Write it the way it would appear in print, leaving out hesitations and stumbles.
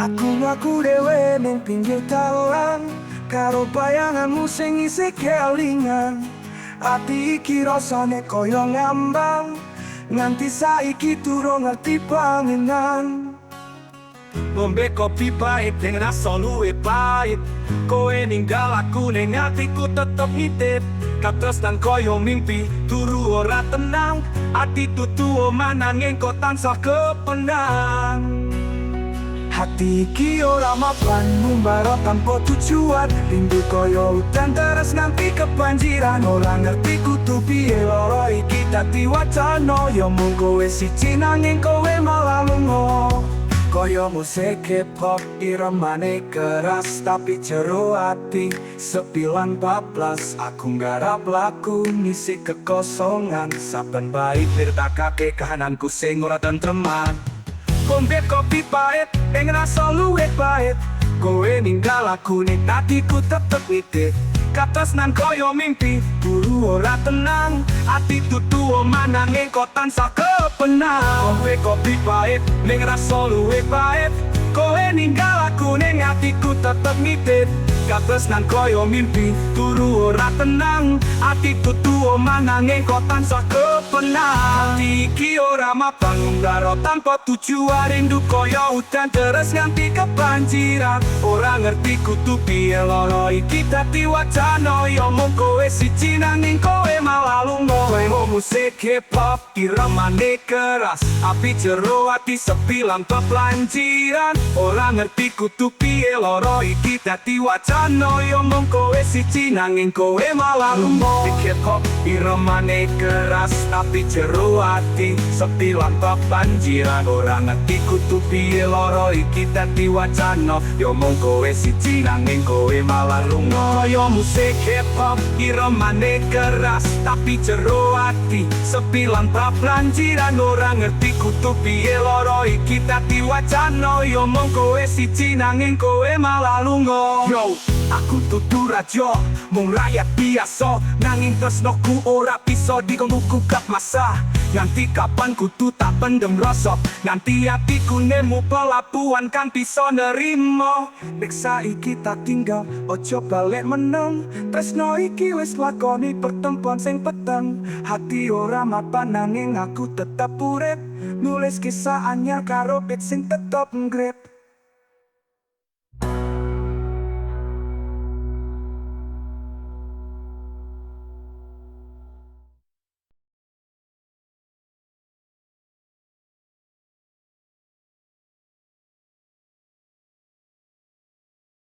Aku dhewe ning pinggir dalan karo bayanganmu sing isih kelingan. Ati iki rasane kaya ngambang, nganti saiki durung ngerti pangenan. Ngombe kopi pahit ning rasa luwih pahit, kowe ninggal aku ning atiku tetep ngitip. Katresnan koyo mimpi, turu ora tenang, ati tutu mananging kok tansah kepenang. Hati iki ora mapan ngumbara tanpa tujuan, rindu koyo udan deres nganti kebanjiran. Ora ngerti kudu piye loro iki dadi wacana, ya mung kowe siji nanging kowe malah lunga. Koyo musik hip-hop iramane keras tapi jero ati sepilan bablas. Aku nggarap laku ngisi kekosongan, saben bait dirtakake kahananku sing ora tentreman. Ngombe kopi pahit ing rasa luwih pahit, kowe ninggal aku ning atiku tetep ngitip. Katresnan koyo mimpi, buru ora tenang, ati tutu mananging kok tansah kepenang. Ngombe kopi pahit ning rasa luwih pahit, kowe ninggal aku ning atiku tetep ngitip. Katresnan koyo mimpi, turu ora tenang, ati tutu mananging kok tansah kepenang. Ati iki ora mapan ngunggara tanpa tujuan, rindu koyo udan deres nganti kebanjiran. Ora ngerti kudu piye loro iki dadi wacana, ya mung kowe siji nanging kowe malah lunga. Kowe musik hip-hop iramane keras, api jero ati sepilan pelanjiran. Ora ngerti kudu piye loro iki dadi wacana, ya mung kowe siji nanging kowe malah lunga. Hip-hop iramane keras, api jero ati sepilan pelanjiran. Ora ngerti kudu piye loro iki dadi wacana, ya mung kowe siji nanging kowe malah lunga. Kaya musik hip-hop iramane keras, tapi jero ati sepilan pelanjiran. Ora ngerti kudu piye loro iki dadi wacana, ya mung kowe siji nanging kowe malah lunga. Yo, aku tutu raja, mung rakyat biasa, nanging tresnoku ora bisa diganggu gap masa. Nganti kapan kudu tak pendem rasa, nganti atiku nemu pelabuhan kang bisa nerimo. Nek saiki tak tinggal, ojo balik meneng, tresno iki wis lakoni pertemuan sing peteng. Hati ora mapan nanging aku tetep urip, nulis kisah anyar karo beat sing tetep ngrip.